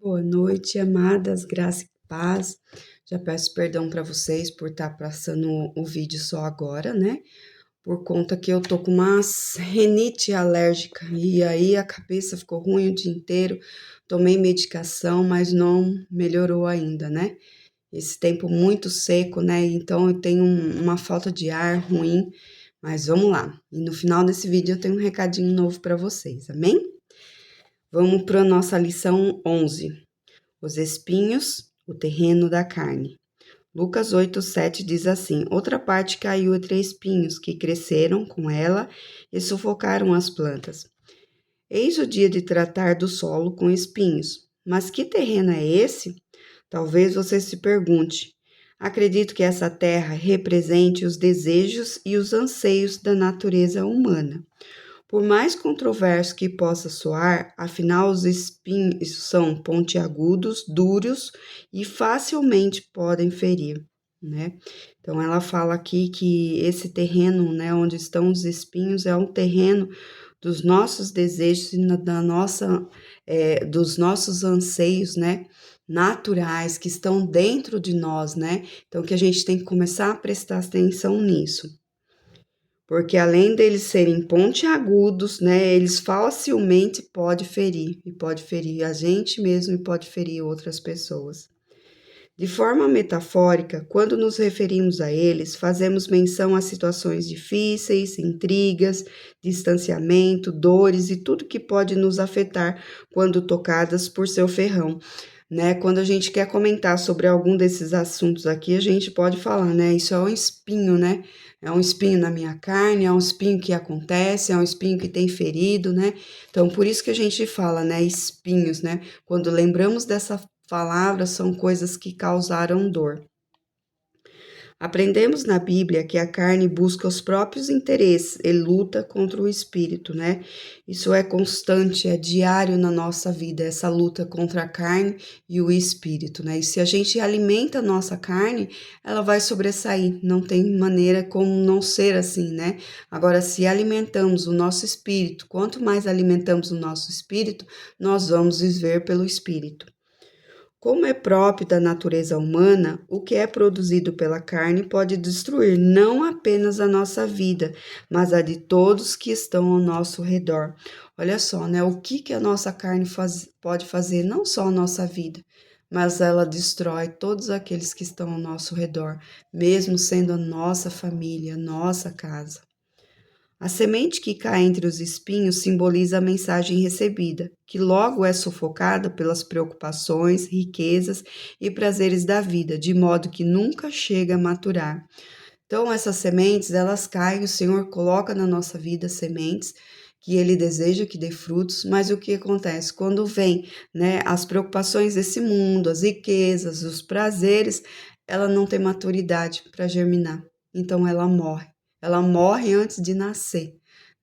Boa noite, amadas, graça e paz. Já peço perdão para vocês por estar passando o vídeo só agora, né? Por conta que eu tô com uma rinite alérgica e aí a cabeça ficou ruim o dia inteiro. Tomei medicação, mas não melhorou ainda, né? Esse tempo muito seco, né? Então eu tenho uma falta de ar ruim, mas vamos lá. E no final desse vídeo eu tenho um recadinho novo para vocês, amém? Vamos para a nossa lição 11. Os espinhos, o terreno da carne. Lucas 8:7 diz assim: Outra parte caiu entre espinhos, que cresceram com ela e sufocaram as plantas. Eis o dia de tratar do solo com espinhos. Mas que terreno é esse? Talvez você se pergunte. Acredito que essa terra represente os desejos e os anseios da natureza humana. Por mais controverso que possa soar, afinal os espinhos são pontiagudos, duros e facilmente podem ferir, né? Então ela fala aqui que esse terreno, né, onde estão os espinhos, é um terreno dos nossos desejos e dos nossos anseios, né? Naturais que estão dentro de nós, né? Então que a gente tem que começar a prestar atenção nisso. Porque além deles serem pontiagudos, né, eles facilmente podem ferir, e pode ferir a gente mesmo e pode ferir outras pessoas. De forma metafórica, quando nos referimos a eles, fazemos menção a situações difíceis, intrigas, distanciamento, dores e tudo que pode nos afetar quando tocadas por seu ferrão. Né? Quando a gente quer comentar sobre algum desses assuntos aqui, a gente pode falar, né? Isso é um espinho, né? É um espinho na minha carne, é um espinho que acontece, é um espinho que tem ferido, né? Então, por isso que a gente fala, né? Espinhos, né? Quando lembramos dessa palavra, são coisas que causaram dor. Aprendemos na Bíblia que a carne busca os próprios interesses e luta contra o espírito, né? Isso é constante, é diário na nossa vida, essa luta contra a carne e o espírito, né? E se a gente alimenta a nossa carne, ela vai sobressair, não tem maneira como não ser assim, né? Agora, se alimentamos o nosso espírito, quanto mais alimentamos o nosso espírito, nós vamos viver pelo espírito. Como é próprio da natureza humana, o que é produzido pela carne pode destruir não apenas a nossa vida, mas a de todos que estão ao nosso redor. Olha só, né? O que a nossa carne pode fazer, não só a nossa vida, mas ela destrói todos aqueles que estão ao nosso redor, mesmo sendo a nossa família, nossa casa. A semente que cai entre os espinhos simboliza a mensagem recebida, que logo é sufocada pelas preocupações, riquezas e prazeres da vida, de modo que nunca chega a maturar. Então, essas sementes, elas caem, o Senhor coloca na nossa vida sementes que Ele deseja que dê frutos, mas o que acontece? Quando vem, né, as preocupações desse mundo, as riquezas, os prazeres, ela não tem maturidade para germinar, então ela morre. Ela morre antes de nascer,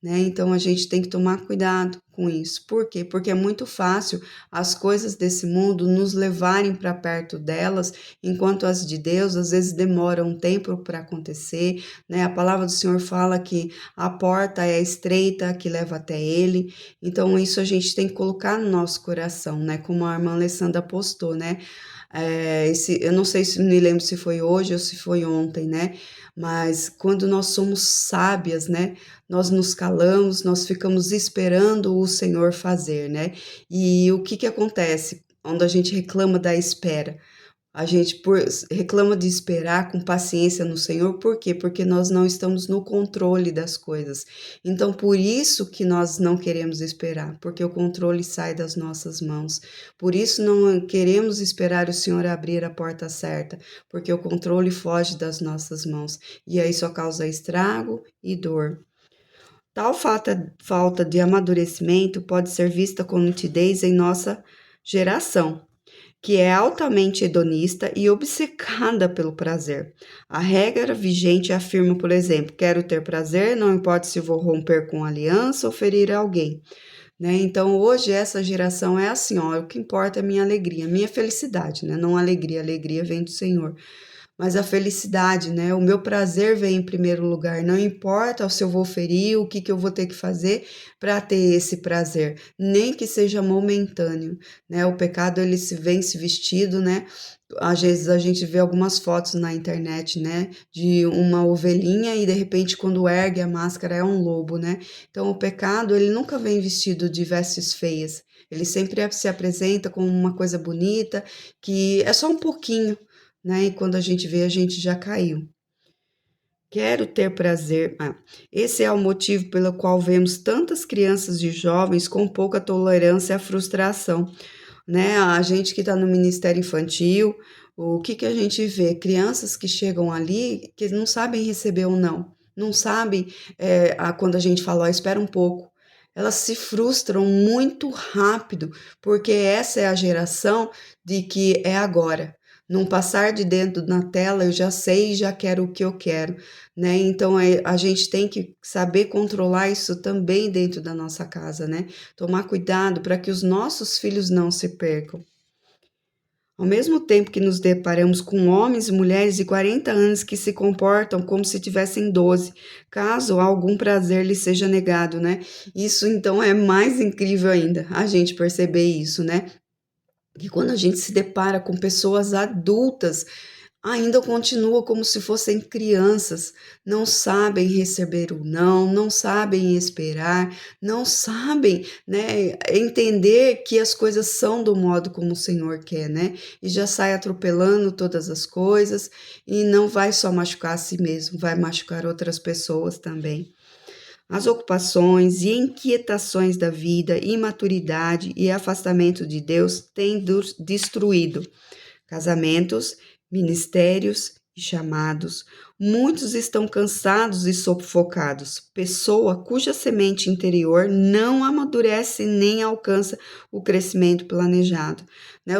né? Então a gente tem que tomar cuidado com isso. Por quê? Porque é muito fácil as coisas desse mundo nos levarem para perto delas, enquanto as de Deus às vezes demoram um tempo para acontecer, né? A palavra do Senhor fala que a porta é estreita que leva até Ele, então isso a gente tem que colocar no nosso coração, né? Como a irmã Alessandra postou, né? Eu não sei se me lembro se foi hoje ou se foi ontem, né? Mas quando nós somos sábias, né? Nós nos calamos, nós ficamos esperando o Senhor fazer, né? E o que acontece? Quando a gente reclama da espera, a gente reclama de esperar com paciência no Senhor, por quê? Porque nós não estamos no controle das coisas. Então, por isso que nós não queremos esperar, porque o controle sai das nossas mãos. Por isso não queremos esperar o Senhor abrir a porta certa, porque o controle foge das nossas mãos. E aí só causa estrago e dor. Tal falta de amadurecimento pode ser vista com nitidez em nossa geração, que é altamente hedonista e obcecada pelo prazer. A regra vigente afirma, por exemplo, quero ter prazer, não importa se vou romper com aliança ou ferir alguém. Né? Então, hoje, essa geração é assim, ó, o que importa é a minha alegria, minha felicidade, né? Não alegria, alegria vem do Senhor. mas a felicidade, né? O meu prazer vem em primeiro lugar. Não importa se eu vou ferir, o que eu vou ter que fazer para ter esse prazer, nem que seja momentâneo, né? O pecado ele se vence vestido, né? Às vezes a gente vê algumas fotos na internet, né, de uma ovelhinha e de repente quando ergue a máscara é um lobo, né? Então o pecado, ele nunca vem vestido de vestes feias. Ele sempre se apresenta como uma coisa bonita, que é só um pouquinho, né? E quando a gente vê, a gente já caiu. Quero ter prazer. Esse é o motivo pelo qual vemos tantas crianças e jovens com pouca tolerância à frustração, né? A gente que está no Ministério Infantil, o que a gente vê? Crianças que chegam ali que não sabem receber ou não, não sabem, quando a gente fala, ó, espera um pouco, elas se frustram muito rápido, porque essa é a geração de que é agora. Num passar de dentro na tela, eu já sei e já quero o que eu quero, né? Então a gente tem que saber controlar isso também dentro da nossa casa, né? Tomar cuidado para que os nossos filhos não se percam. Ao mesmo tempo que nos deparamos com homens e mulheres de 40 anos que se comportam como se tivessem 12, caso algum prazer lhes seja negado, né? Isso então é mais incrível ainda, a gente perceber isso, né? Que quando a gente se depara com pessoas adultas, ainda continua como se fossem crianças, não sabem receber o não, não sabem esperar, não sabem, né, entender que as coisas são do modo como o Senhor quer, né? E já sai atropelando todas as coisas e não vai só machucar a si mesmo, vai machucar outras pessoas também. As ocupações e inquietações da vida, imaturidade e afastamento de Deus têm destruído casamentos, ministérios e chamados. Muitos estão cansados e sufocados. Pessoa cuja semente interior não amadurece nem alcança o crescimento planejado. Né?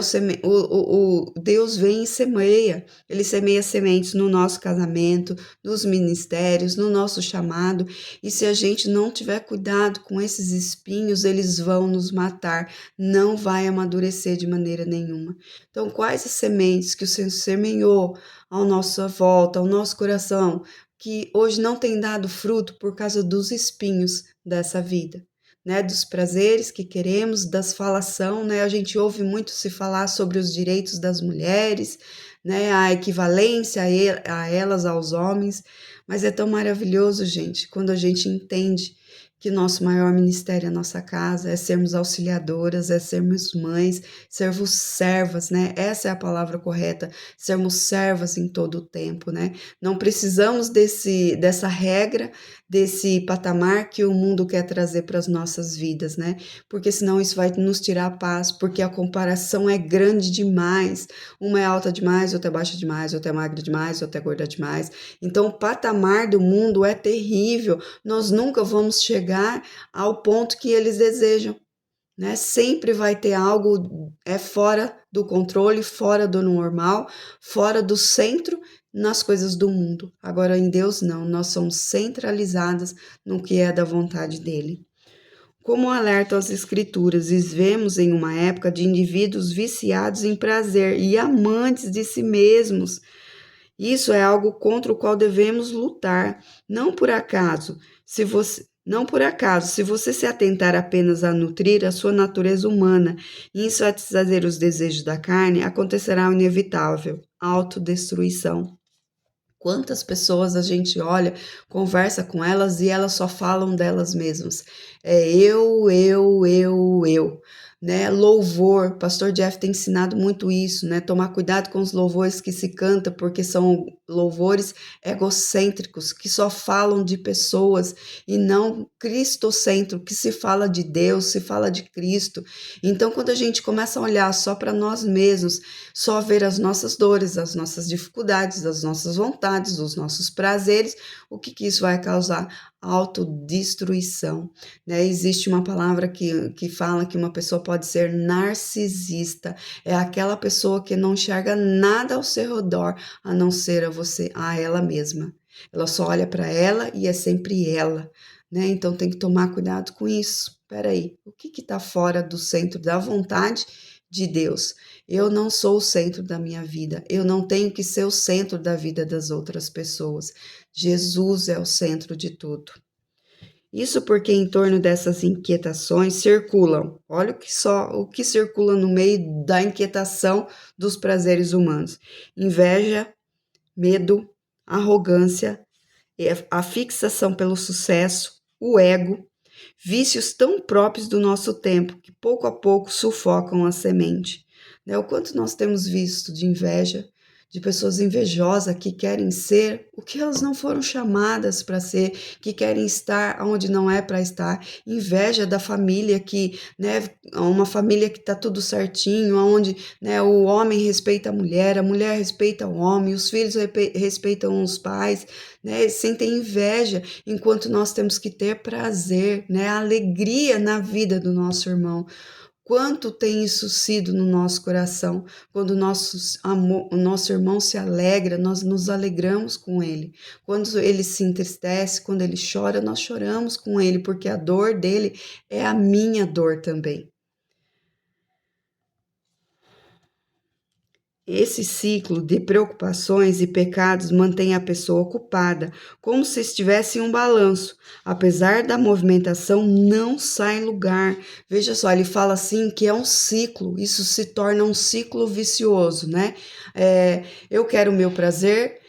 O Deus vem e semeia. Ele semeia sementes no nosso casamento, nos ministérios, no nosso chamado. E se a gente não tiver cuidado com esses espinhos, eles vão nos matar. Não vai amadurecer de maneira nenhuma. Então, quais as sementes que o Senhor semeou à nossa volta, ao nosso coração, que hoje não tem dado fruto por causa dos espinhos dessa vida, né? Dos prazeres que queremos, das falação, né? A gente ouve muito se falar sobre os direitos das mulheres, né? A equivalência a elas, aos homens, mas é tão maravilhoso, gente, quando a gente entende que nosso maior ministério é a nossa casa, é sermos auxiliadoras, é sermos mães, sermos servas, né? Essa é a palavra correta, sermos servas em todo o tempo, né? Não precisamos dessa regra, desse patamar que o mundo quer trazer para as nossas vidas, né? Porque senão isso vai nos tirar a paz, porque a comparação é grande demais. Uma é alta demais, outra é baixa demais, outra é magra demais, outra é gorda demais. Então o patamar do mundo é terrível. Nós nunca vamos chegar ao ponto que eles desejam, né? Sempre vai ter algo fora do controle, fora do normal, fora do centro nas coisas do mundo. Agora em Deus não, nós somos centralizadas no que é da vontade dele. Como alertam as escrituras, vivemos em uma época de indivíduos viciados em prazer e amantes de si mesmos. Isso é algo contra o qual devemos lutar. Não por acaso, se você se atentar apenas a nutrir a sua natureza humana e em satisfazer os desejos da carne, acontecerá o inevitável, autodestruição. Quantas pessoas a gente olha, conversa com elas e elas só falam delas mesmas. É eu, né? Louvor, pastor Jeff tem ensinado muito isso, né? Tomar cuidado com os louvores que se canta, porque são louvores egocêntricos, que só falam de pessoas e não cristocêntrico, que se fala de Deus, se fala de Cristo. Então, quando a gente começa a olhar só para nós mesmos, só ver as nossas dores, as nossas dificuldades, as nossas vontades, os nossos prazeres, o que isso vai causar? Autodestruição, né? Existe uma palavra que fala que uma pessoa pode ser narcisista, é aquela pessoa que não enxerga nada ao seu redor, a não ser a ela mesma. Ela só olha para ela e é sempre ela, né? Então tem que tomar cuidado com isso. Peraí, o que está fora do centro da vontade de Deus. Eu não sou o centro da minha vida. Eu não tenho que ser o centro da vida das outras pessoas. Jesus é o centro de tudo. Isso porque em torno dessas inquietações circulam, olha o que circula no meio da inquietação dos prazeres humanos: inveja, medo, arrogância, a fixação pelo sucesso, o ego, vícios tão próprios do nosso tempo que pouco a pouco sufocam a semente. Né? O quanto nós temos visto de inveja, de pessoas invejosas que querem ser o que elas não foram chamadas para ser, que querem estar onde não é para estar. Inveja da família que, né, uma família que está tudo certinho, onde, né, o homem respeita a mulher respeita o homem, os filhos respeitam os pais, né, sentem inveja, enquanto nós temos que ter prazer, né, alegria na vida do nosso irmão. Quanto tem isso sido no nosso coração? Quando o nosso irmão se alegra, nós nos alegramos com ele. Quando ele se entristece, quando ele chora, nós choramos com ele, porque a dor dele é a minha dor também. Esse ciclo de preocupações e pecados mantém a pessoa ocupada, como se estivesse em um balanço. Apesar da movimentação, não sai lugar. Veja só, ele fala assim que é um ciclo, isso se torna um ciclo vicioso, né? Eu quero o meu prazer,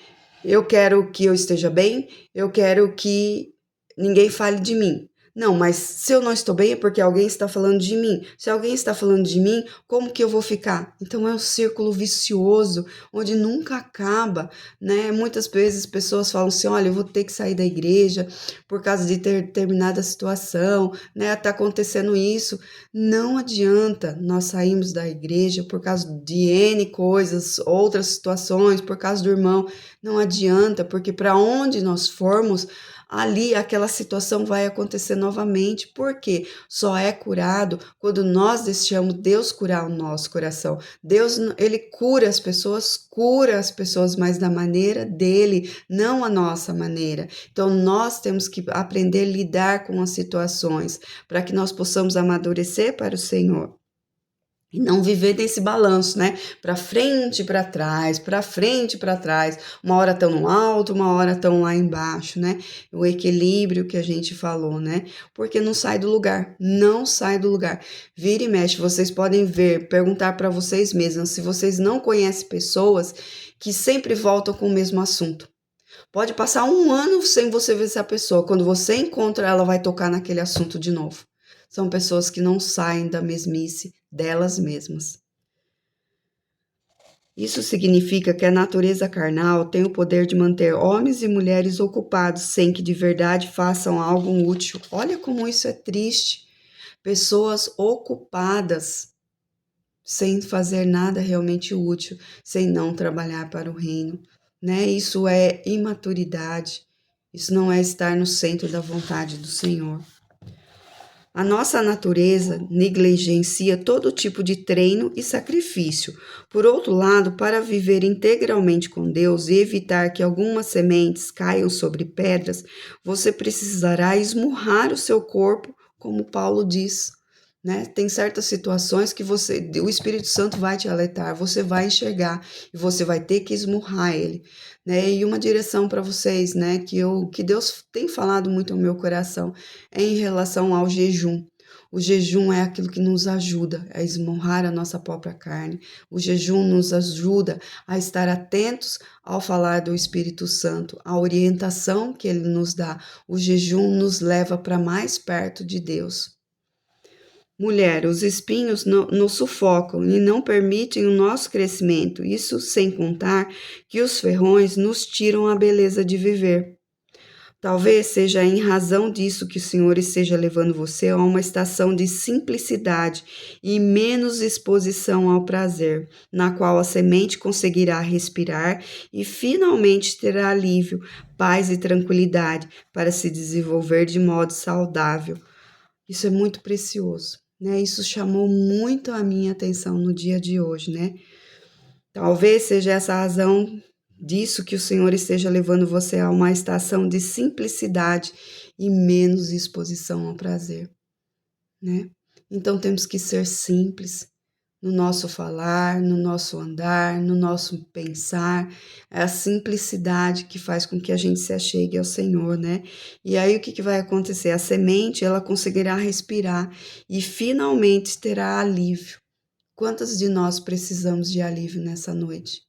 eu quero que eu esteja bem, eu quero que ninguém fale de mim. Não, mas se eu não estou bem é porque alguém está falando de mim. Se alguém está falando de mim, como que eu vou ficar? Então é um círculo vicioso, onde nunca acaba, né? Muitas vezes pessoas falam assim, olha, eu vou ter que sair da igreja por causa de determinada situação, né? Está acontecendo isso. Não adianta nós sairmos da igreja por causa de N coisas, outras situações, por causa do irmão. Não adianta, porque para onde nós formos, ali aquela situação vai acontecer novamente, porque só é curado quando nós deixamos Deus curar o nosso coração. Deus, ele cura as pessoas, mas da maneira dele, não a nossa maneira. Então nós temos que aprender a lidar com as situações, para que nós possamos amadurecer para o Senhor. E não viver nesse balanço, né? Para frente, para trás, para frente, para trás. Uma hora tão no alto, uma hora tão lá embaixo, né? O equilíbrio que a gente falou, né? Porque não sai do lugar, não sai do lugar. Vira e mexe, vocês podem ver, perguntar para vocês mesmos se vocês não conhecem pessoas que sempre voltam com o mesmo assunto. Pode passar um ano sem você ver essa pessoa. Quando você encontra, ela vai tocar naquele assunto de novo. São pessoas que não saem da mesmice delas mesmas. Isso significa que a natureza carnal tem o poder de manter homens e mulheres ocupados sem que de verdade façam algo útil. Olha como isso é triste. Pessoas ocupadas sem fazer nada realmente útil, sem não trabalhar para o reino, né? Isso é imaturidade. Isso não é estar no centro da vontade do Senhor. A nossa natureza negligencia todo tipo de treino e sacrifício. Por outro lado, para viver integralmente com Deus e evitar que algumas sementes caiam sobre pedras, você precisará esmurrar o seu corpo, como Paulo diz. Né? Tem certas situações que o Espírito Santo vai te alertar, você vai enxergar e você vai ter que esmurrar ele. Né? E uma direção para vocês, né, que Deus tem falado muito ao meu coração, é em relação ao jejum. O jejum é aquilo que nos ajuda a esmurrar a nossa própria carne. O jejum nos ajuda a estar atentos ao falar do Espírito Santo, a orientação que ele nos dá. O jejum nos leva para mais perto de Deus. Mulher, os espinhos nos sufocam e não permitem o nosso crescimento, isso sem contar que os ferrões nos tiram a beleza de viver. Talvez seja em razão disso que o Senhor esteja levando você a uma estação de simplicidade e menos exposição ao prazer, na qual a semente conseguirá respirar e finalmente terá alívio, paz e tranquilidade para se desenvolver de modo saudável. Isso é muito precioso, né? Isso chamou muito a minha atenção no dia de hoje, né? Talvez seja essa a razão disso que o Senhor esteja levando você a uma estação de simplicidade e menos exposição ao prazer, né? Então temos que ser simples, no nosso falar, no nosso andar, no nosso pensar. É a simplicidade que faz com que a gente se achegue ao Senhor, né? E aí o que que vai acontecer? A semente, ela conseguirá respirar e finalmente terá alívio. Quantas de nós precisamos de alívio nessa noite?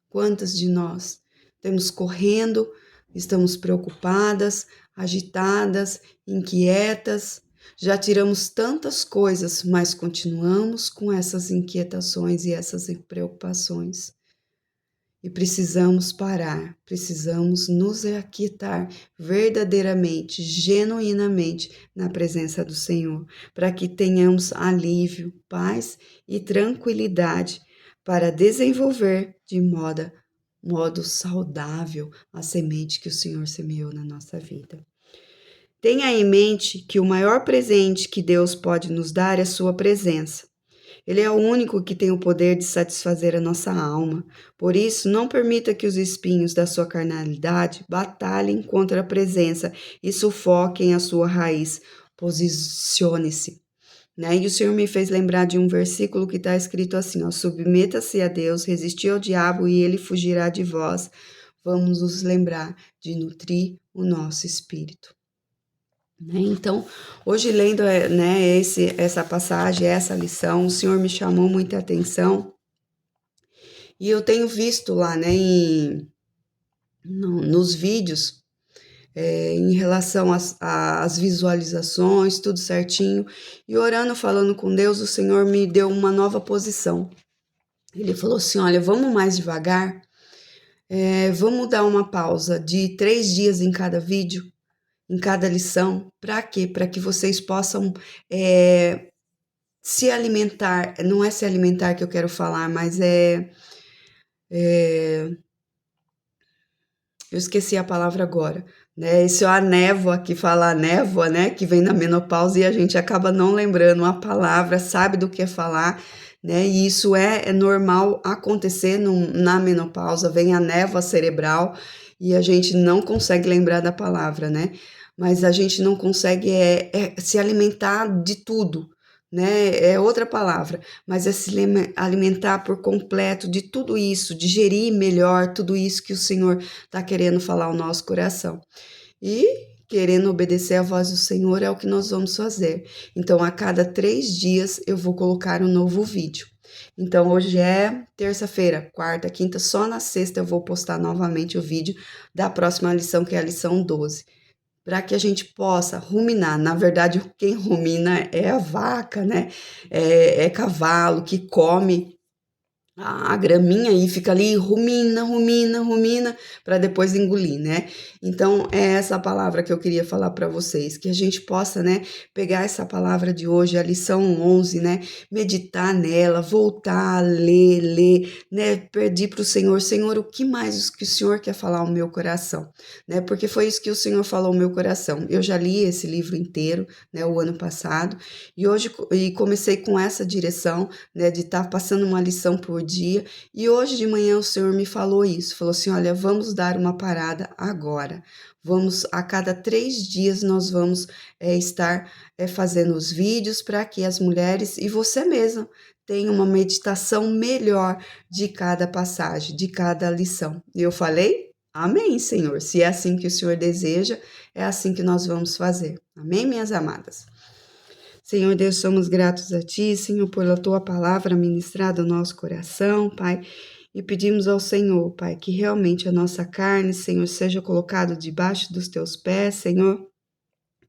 Quantas de nós temos correndo, estamos preocupadas, agitadas, inquietas? Já tiramos tantas coisas, mas continuamos com essas inquietações e essas preocupações. E precisamos parar, precisamos nos aquietar verdadeiramente, genuinamente na presença do Senhor, para que tenhamos alívio, paz e tranquilidade para desenvolver de modo saudável a semente que o Senhor semeou na nossa vida. Tenha em mente que o maior presente que Deus pode nos dar é sua presença. Ele é o único que tem o poder de satisfazer a nossa alma. Por isso, não permita que os espinhos da sua carnalidade batalhem contra a presença e sufoquem a sua raiz. Posicione-se. Né? E o Senhor me fez lembrar de um versículo que está escrito assim, ó, submeta-se a Deus, resistir ao diabo e ele fugirá de vós. Vamos nos lembrar de nutrir o nosso espírito. Né? Então, hoje lendo né, essa passagem, essa lição, o Senhor me chamou muita atenção e eu tenho visto lá, né, nos vídeos, em relação às visualizações, tudo certinho, e orando, falando com Deus, o Senhor me deu uma nova posição. Ele falou assim, olha, vamos mais devagar, vamos dar uma pausa de 3 dias em cada vídeo, em cada lição. Para quê? Para que vocês possam se alimentar. Não é se alimentar que eu quero falar, mas eu esqueci a palavra agora, né? Isso é a névoa, que fala a névoa, né? Que vem na menopausa e a gente acaba não lembrando a palavra, sabe do que é falar, né? E isso é normal acontecer na menopausa, vem a névoa cerebral e a gente não consegue lembrar da palavra, né? Mas a gente não consegue se alimentar de tudo, né? É outra palavra, mas é se alimentar por completo de tudo isso, digerir melhor tudo isso que o Senhor está querendo falar ao nosso coração. E querendo obedecer à voz do Senhor é o que nós vamos fazer. Então, a cada 3 dias eu vou colocar um novo vídeo. Então, hoje é terça-feira, quarta, quinta, só na sexta eu vou postar novamente o vídeo da próxima lição, que é a lição 12. Para que a gente possa ruminar. Na verdade, quem rumina é a vaca, né? É cavalo que come a graminha e fica ali, rumina, para depois engolir, né? Então, é essa palavra que eu queria falar para vocês, que a gente possa, né, pegar essa palavra de hoje, a lição 11, né, meditar nela, voltar a ler, né, pedir para o Senhor, Senhor, o que mais que o Senhor quer falar ao meu coração, né? Porque foi isso que o Senhor falou ao meu coração. Eu já li esse livro inteiro, né, o ano passado, e hoje comecei com essa direção, né, de estar passando uma lição por dia, e hoje de manhã o Senhor me falou isso, falou assim, olha, vamos dar uma parada agora, a cada 3 dias nós vamos estar fazendo os vídeos para que as mulheres e você mesma tenham uma meditação melhor de cada passagem, de cada lição. E eu falei, amém, Senhor, se é assim que o Senhor deseja, é assim que nós vamos fazer, amém, minhas amadas? Senhor Deus, somos gratos a Ti, Senhor, pela Tua palavra ministrada ao nosso coração, Pai, e pedimos ao Senhor, Pai, que realmente a nossa carne, Senhor, seja colocada debaixo dos Teus pés, Senhor,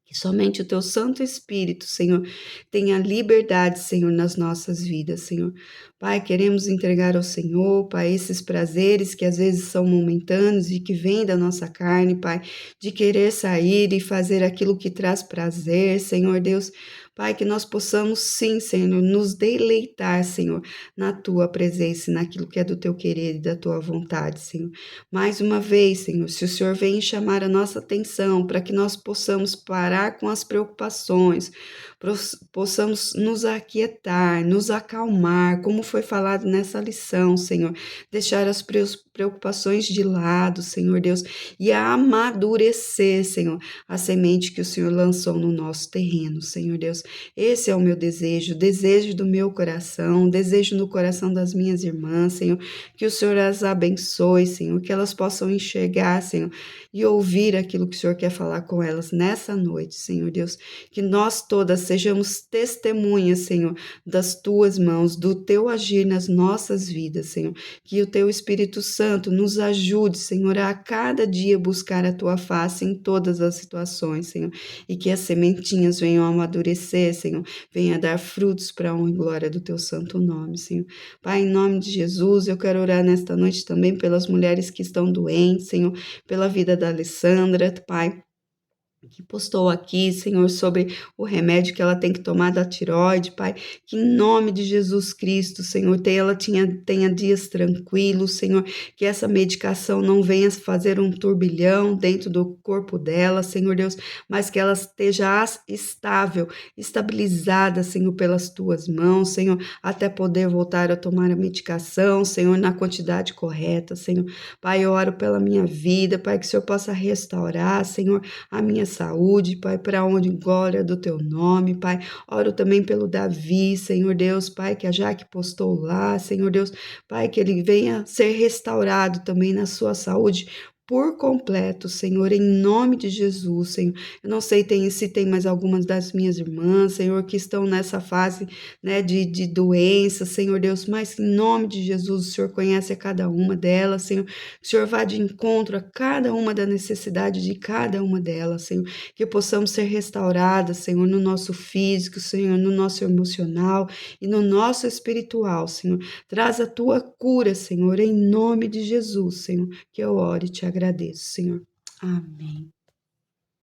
que somente o Teu Santo Espírito, Senhor, tenha liberdade, Senhor, nas nossas vidas, Senhor. Pai, queremos entregar ao Senhor, Pai, esses prazeres que às vezes são momentâneos e que vêm da nossa carne, Pai, de querer sair e fazer aquilo que traz prazer, Senhor Deus. Pai, que nós possamos sim, Senhor, nos deleitar, Senhor, na Tua presença e naquilo que é do Teu querer e da Tua vontade, Senhor. Mais uma vez, Senhor, se o Senhor vem chamar a nossa atenção para que nós possamos parar com as preocupações, possamos nos aquietar, nos acalmar, como foi foi falado nessa lição, Senhor. Deixar as preocupações de lado, Senhor Deus, e amadurecer, Senhor, a semente que o Senhor lançou no nosso terreno, Senhor Deus. Esse é o meu desejo, desejo do meu coração, desejo no coração das minhas irmãs, Senhor, que o Senhor as abençoe, Senhor, que elas possam enxergar, Senhor, e ouvir aquilo que o Senhor quer falar com elas nessa noite, Senhor Deus. Que nós todas sejamos testemunhas, Senhor, das tuas mãos, do teu agir nas nossas vidas, Senhor. Que o teu Espírito Santo nos ajude, Senhor, a cada dia buscar a tua face em todas as situações, Senhor. E que as sementinhas venham a amadurecer, Senhor, venha dar frutos para a honra e glória do teu santo nome, Senhor. Pai, em nome de Jesus, eu quero orar nesta noite também pelas mulheres que estão doentes, Senhor, pela vida da Alessandra, Pai, que postou aqui, Senhor, sobre o remédio que ela tem que tomar da tireoide, Pai, que em nome de Jesus Cristo, Senhor, tenha dias tranquilos, Senhor, que essa medicação não venha fazer um turbilhão dentro do corpo dela, Senhor Deus, mas que ela esteja estável, estabilizada, Senhor, pelas tuas mãos, Senhor, até poder voltar a tomar a medicação, Senhor, na quantidade correta, Senhor. Pai, eu oro pela minha vida, Pai, que o Senhor possa restaurar, Senhor, a minha saúde, Pai, para onde glória do teu nome, Pai. Oro também pelo Davi, Senhor Deus, Pai, que a Jaque postou lá, Senhor Deus, Pai, que ele venha ser restaurado também na sua saúde por completo, Senhor, em nome de Jesus, Senhor. Eu não sei se tem mais algumas das minhas irmãs, Senhor, que estão nessa fase, né, de doença, Senhor Deus, mas em nome de Jesus, o Senhor conhece a cada uma delas, Senhor. Que o Senhor vá de encontro a cada uma da necessidade de cada uma delas, Senhor. Que possamos ser restauradas, Senhor, no nosso físico, Senhor, no nosso emocional e no nosso espiritual, Senhor. Traz a tua cura, Senhor, em nome de Jesus, Senhor, que eu oro e te agradeço, Senhor. Amém.